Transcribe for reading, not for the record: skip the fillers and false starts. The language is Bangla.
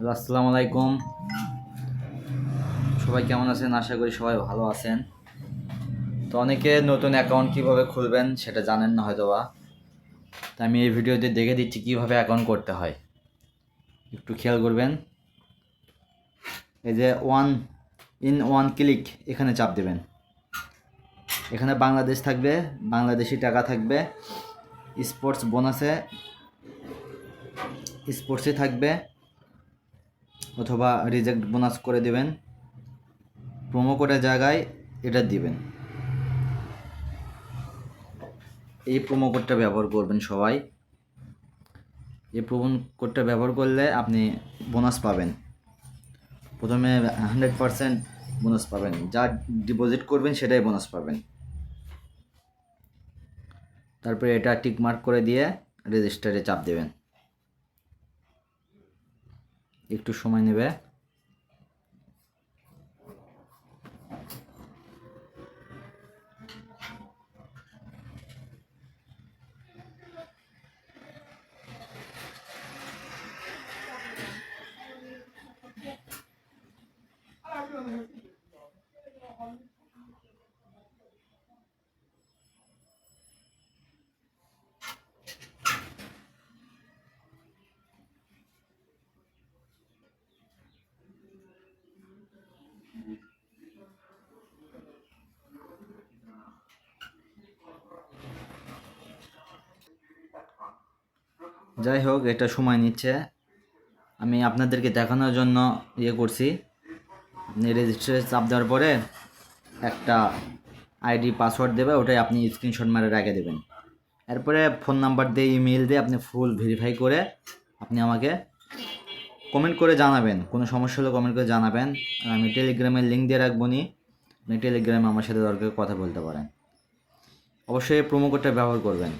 হ্যালো, আসসালামু আলাইকুম। সবাই কেমন আছেন? আশা করি সবাই ভালো আছেন। তো অনেকে নতুন অ্যাকাউন্ট কিভাবে খুলবেন সেটা জানেন না হয়তোবা। তো আমি এই ভিডিওতে দেখে দিচ্ছি কিভাবে অ্যাকাউন্ট করতে হয়। একটু খেয়াল করবেন। এই যে ওয়ান ক্লিক এখানে চাপ দেবেন। এখানে বাংলাদেশ থাকবে, বাংলাদেশি টাকা থাকবে, স্পোর্টসে থাকবে, অথবা রিজেক্ট বোনাস করে দেবেন। প্রোমো কোডের জায়গায় এটা দিবেন। এই প্রোমো কোডটা ব্যবহার করবেন সবাই। এই প্রোমো কোডটা ব্যবহার করলে আপনি বোনাস পাবেন। প্রথমে 100% বোনাস পাবেন, যা ডিপোজিট করবেন সেটাই বোনাস পাবেন। তারপরে এটা টিক মার্ক করে দিয়ে রেজিস্টারে চাপ দেবেন। একটু সময় নেবে। যাই হোক, এটা সময় নিচ্ছে। আমি আপনাদেরকে দেখানোর জন্য করছি। আপনি রেজিস্টারে চাপ দেওয়ার পরে একটা আইডি পাসওয়ার্ড দেবে, ওটাই আপনি স্ক্রিনশট মারে রেখে দেবেন। এরপরে ফোন নাম্বার দিয়ে ইমেল দিয়ে আপনি ফুল ভেরিফাই করে আপনি আমাকে কমেন্ট করে জানাবেন। কোনো সমস্যা হলে কমেন্ট করে জানাবেন। আমি টেলিগ্রামের লিঙ্ক দিয়ে রাখবো নি, আপনি টেলিগ্রামে আমার সাথে দরকার কথা বলতে পারেন। অবশ্যই প্রোমো কোডটা ব্যবহার করবেন।